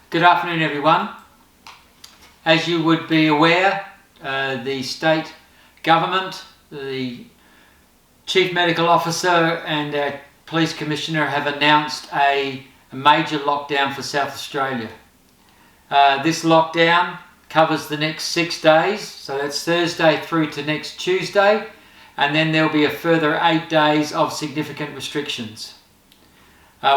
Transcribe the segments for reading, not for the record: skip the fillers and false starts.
Good afternoon, everyone. As you would be aware, the state government, the Chief Medical Officer and our Police Commissioner have announced a major lockdown for South Australia. This lockdown covers the next 6 days, so that's Thursday through to next Tuesday, and then there'll be a further 8 days of significant restrictions.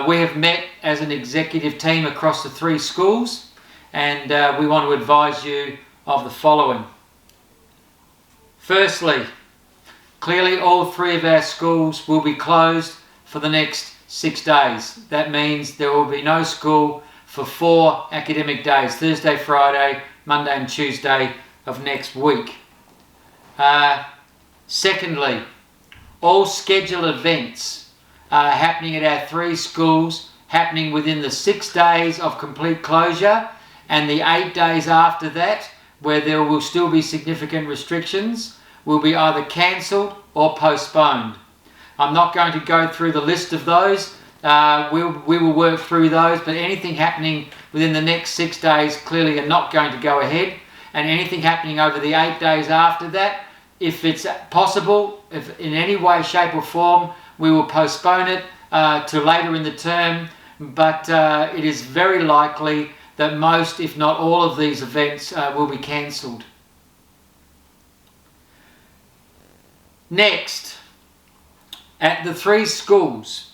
We have met as an executive team across the 3 schools, and we want to advise you of the following. Firstly, clearly all 3 of our schools will be closed for the next 6 days. That means there will be no school for 4 academic days, Thursday, Friday, Monday and Tuesday of next week. Secondly, all scheduled events happening at our 3 schools, happening within the 6 days of complete closure and the 8 days after that, where there will still be significant restrictions, will be either cancelled or postponed. I'm not going to go through the list of those. We will work through those, but anything happening within the next 6 days clearly are not going to go ahead, and anything happening over the 8 days after that, if it's possible, if in any way, shape or form, we will postpone it to later in the term, but it is very likely that most, if not all of these events will be cancelled. Next, at the 3 schools,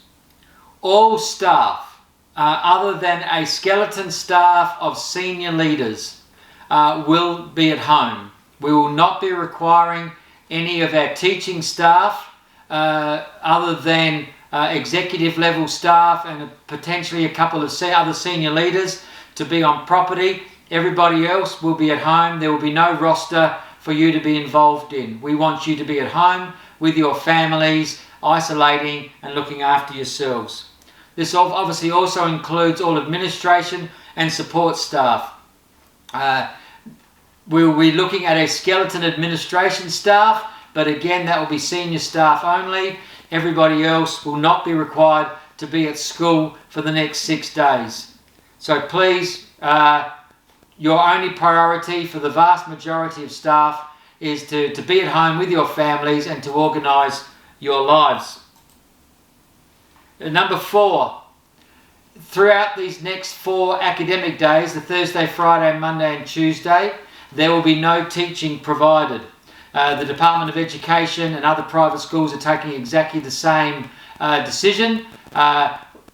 all staff, other than a skeleton staff of senior leaders, will be at home. We will not be requiring any of our teaching staff, other than executive level staff and potentially a couple of other senior leaders, to be on property. Everybody else will be at home. There will be no roster for you to be involved in. We want you to be at home with your families, isolating and looking after yourselves. This obviously also includes all administration and support staff. We'll be looking at a skeleton administration staff, but again, that will be senior staff only. Everybody else will not be required to be at school for the next 6 days. So please, your only priority for the vast majority of staff is to be at home with your families and to organise your lives. Number 4, throughout these next 4 academic days, the Thursday, Friday, Monday and Tuesday, there will be no teaching provided. The Department of Education and other private schools are taking exactly the same decision.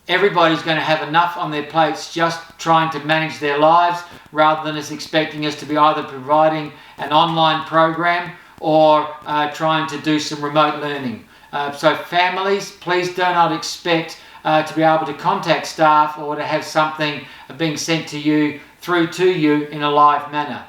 Everybody's going to have enough on their plates just trying to manage their lives, rather than us expecting us to be either providing an online program or trying to do some remote learning. So families, please do not expect to be able to contact staff or to have something being sent to you through to you in a live manner.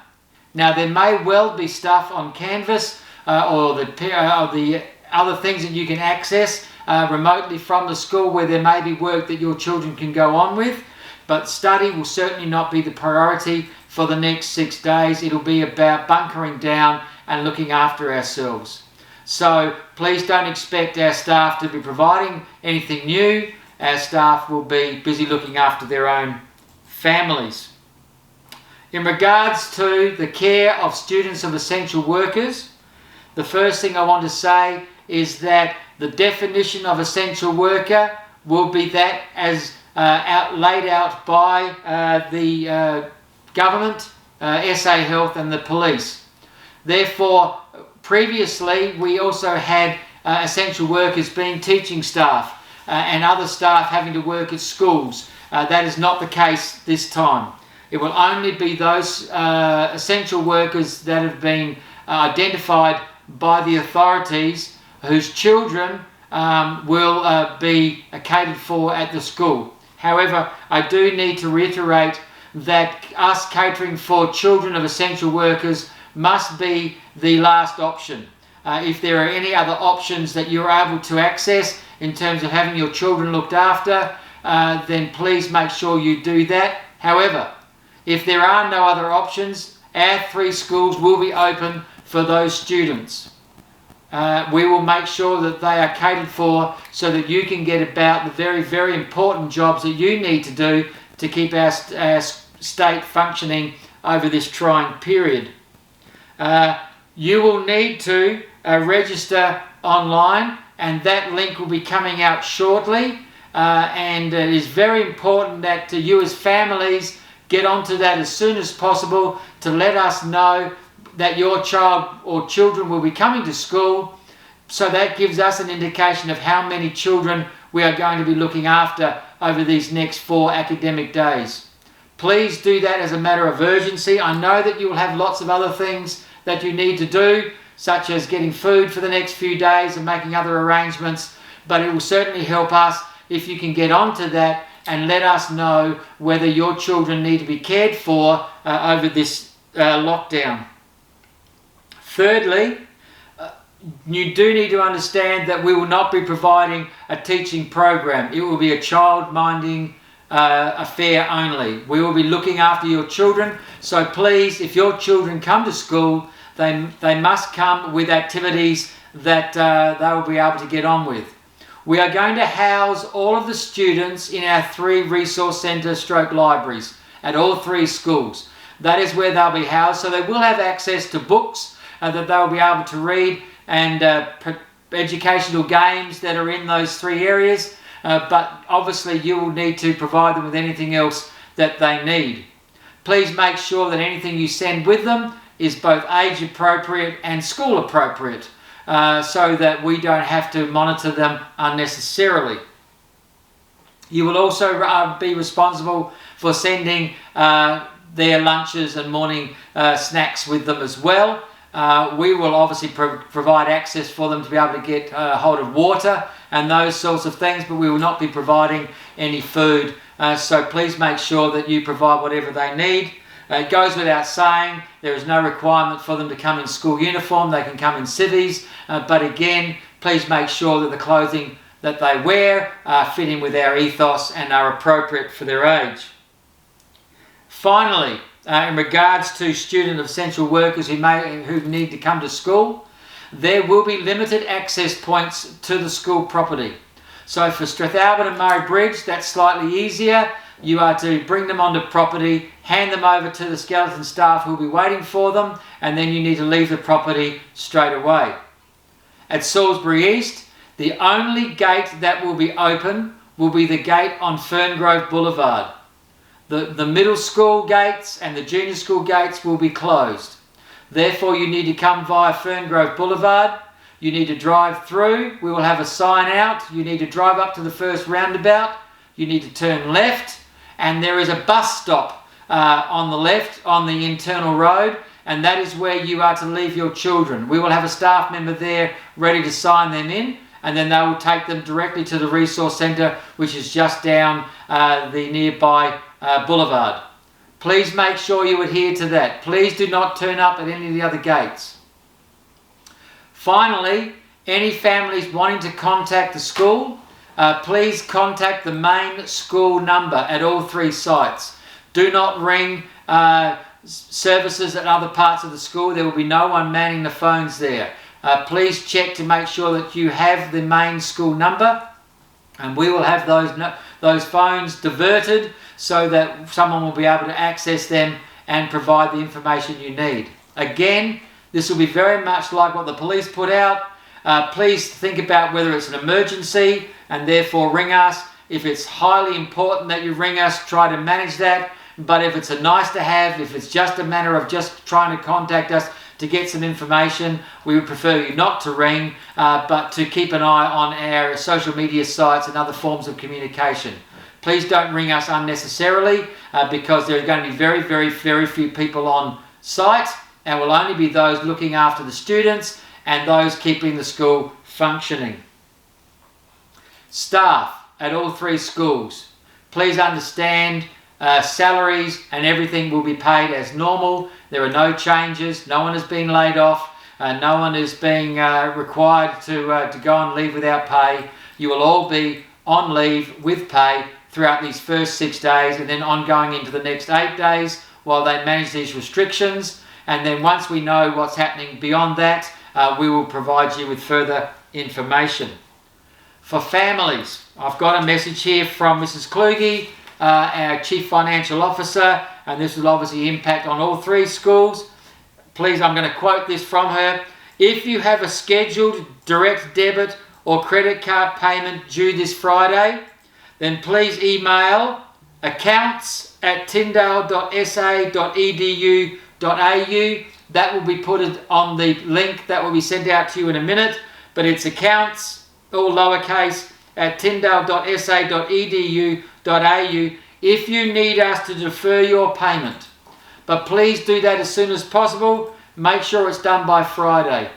Now, there may well be stuff on Canvas or the other things that you can access remotely from the school, where there may be work that your children can go on with, but study will certainly not be the priority for the next 6 days. It'll be about bunkering down and looking after ourselves. So please don't expect our staff to be providing anything new. Our staff will be busy looking after their own families. In regards to the care of students of essential workers, the first thing I want to say is that the definition of essential worker will be that as laid out by the government, SA Health and the police. Therefore, previously we also had essential workers being teaching staff and other staff having to work at schools. That is not the case this time. It will only be those essential workers that have been identified by the authorities whose children will be catered for at the school. However, I do need to reiterate that us catering for children of essential workers must be the last option. If there are any other options that you're able to access in terms of having your children looked after, then please make sure you do that. However, if there are no other options, our 3 schools will be open for those students. We will make sure that they are catered for so that you can get about the very, very important jobs that you need to do to keep our state functioning over this trying period. You will need to register online, and that link will be coming out shortly. And it is very important that you as families get onto that as soon as possible to let us know that your child or children will be coming to school, so that gives us an indication of how many children we are going to be looking after over these next 4 academic days. Please do that as a matter of urgency. I know that you will have lots of other things that you need to do, such as getting food for the next few days and making other arrangements, but it will certainly help us if you can get onto that and let us know whether your children need to be cared for over this lockdown. Thirdly, you do need to understand that we will not be providing a teaching program. It will be a child-minding affair only. We will be looking after your children, so please, if your children come to school, they must come with activities that they will be able to get on with. We are going to house all of the students in our 3 resource centre stroke libraries at all 3 schools. That is where they'll be housed, so they will have access to books that they'll be able to read, and educational games that are in those 3 areas, but obviously you will need to provide them with anything else that they need. Please make sure that anything you send with them is both age appropriate and school appropriate, so that we don't have to monitor them unnecessarily. You will also be responsible for sending their lunches and morning snacks with them as well. We will obviously provide access for them to be able to get hold of water and those sorts of things, but we will not be providing any food. So please make sure that you provide whatever they need. It goes without saying, there is no requirement for them to come in school uniform. They can come in civvies, but again, please make sure that the clothing that they wear fit in with our ethos and are appropriate for their age. Finally, in regards to student essential workers who need to come to school, there will be limited access points to the school property. So for Strathalbyn and Murray Bridge, that's slightly easier. You are to bring them onto property, hand them over to the skeleton staff who will be waiting for them, and then you need to leave the property straight away. At Salisbury East, the only gate that will be open will be the gate on Ferngrove Boulevard. The middle school gates and the junior school gates will be closed. Therefore, you need to come via Ferngrove Boulevard. You need to drive through. We will have a sign out. You need to drive up to the first roundabout. You need to turn left, and there is a bus stop on the left on the internal road, and that is where you are to leave your children. We will have a staff member there ready to sign them in, and then they will take them directly to the resource centre, which is just down the nearby boulevard. Please make sure you adhere to that. Please do not turn up at any of the other gates. Finally, any families wanting to contact the school, please contact the main school number at all 3 sites. Do not ring services at other parts of the school. There will be no one manning the phones there. Please check to make sure that you have the main school number, and we will have those phones diverted so that someone will be able to access them and provide the information you need. Again, this will be very much like what the police put out. Please think about whether it's an emergency and therefore ring us. If it's highly important that you ring us, try to manage that. But if it's a nice to have, if it's just a matter of just trying to contact us to get some information, we would prefer you not to ring, but to keep an eye on our social media sites and other forms of communication. Please don't ring us unnecessarily because there are going to be very, very, very few people on site, and will only be those looking after the students and those keeping the school functioning. Staff at all 3 schools, please understand salaries and everything will be paid as normal. There are no changes. No one is being laid off. No one is being required to go on leave without pay. You will all be on leave with pay throughout these first 6 days, and then ongoing into the next 8 days while they manage these restrictions. And then once we know what's happening beyond that, we will provide you with further information. For families, I've got a message here from Mrs. Kluge our Chief Financial Officer, and this will obviously impact on all 3 schools. Please, I'm going to quote this from her. If you have a scheduled direct debit or credit card payment due this Friday, then please email accounts@tyndale.sa.edu.au. That will be put on the link that will be sent out to you in a minute, but it's accounts, all lowercase, at tyndale.sa.edu.au if you need us to defer your payment. But please do that as soon as possible. Make sure it's done by Friday.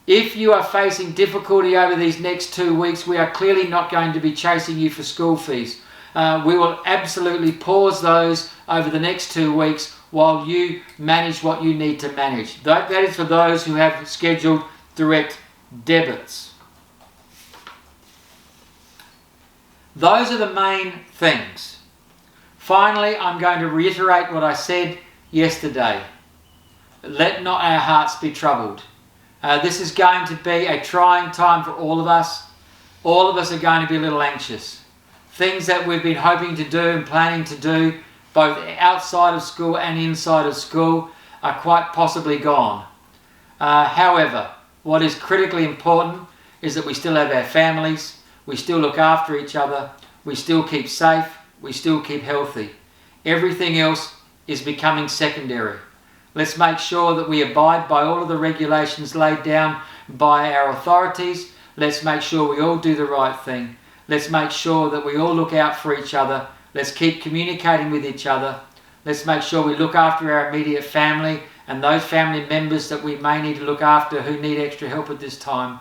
If you are facing difficulty over these next 2 weeks, we are clearly not going to be chasing you for school fees. We will absolutely pause those over the next 2 weeks while you manage what you need to manage. That is for those who have scheduled direct debits. Those are the main things. Finally, I'm going to reiterate what I said yesterday. Let not our hearts be troubled. This is going to be a trying time for all of us. All of us are going to be a little anxious. Things that we've been hoping to do and planning to do, both outside of school and inside of school, are quite possibly gone. However, what is critically important is that we still have our families, we still look after each other, we still keep safe, we still keep healthy. Everything else is becoming secondary. Let's make sure that we abide by all of the regulations laid down by our authorities. Let's make sure we all do the right thing. Let's make sure that we all look out for each other. Let's keep communicating with each other. Let's make sure we look after our immediate family and those family members that we may need to look after who need extra help at this time.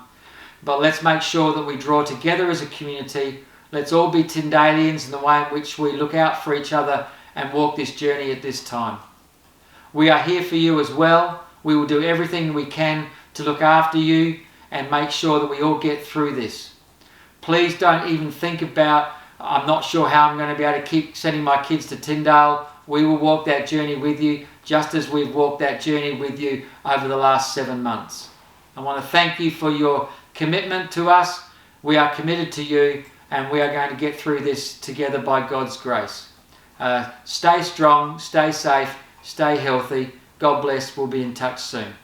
But let's make sure that we draw together as a community. Let's all be Tyndalians in the way in which we look out for each other and walk this journey at this time. We are here for you as well. We will do everything we can to look after you and make sure that we all get through this. Please don't even think about, I'm not sure how I'm going to be able to keep sending my kids to Tyndale. We will walk that journey with you, just as we've walked that journey with you over the last 7 months. I want to thank you for your commitment to us. We are committed to you, and we are going to get through this together by God's grace. Stay strong, stay safe, stay healthy. God bless. We'll be in touch soon.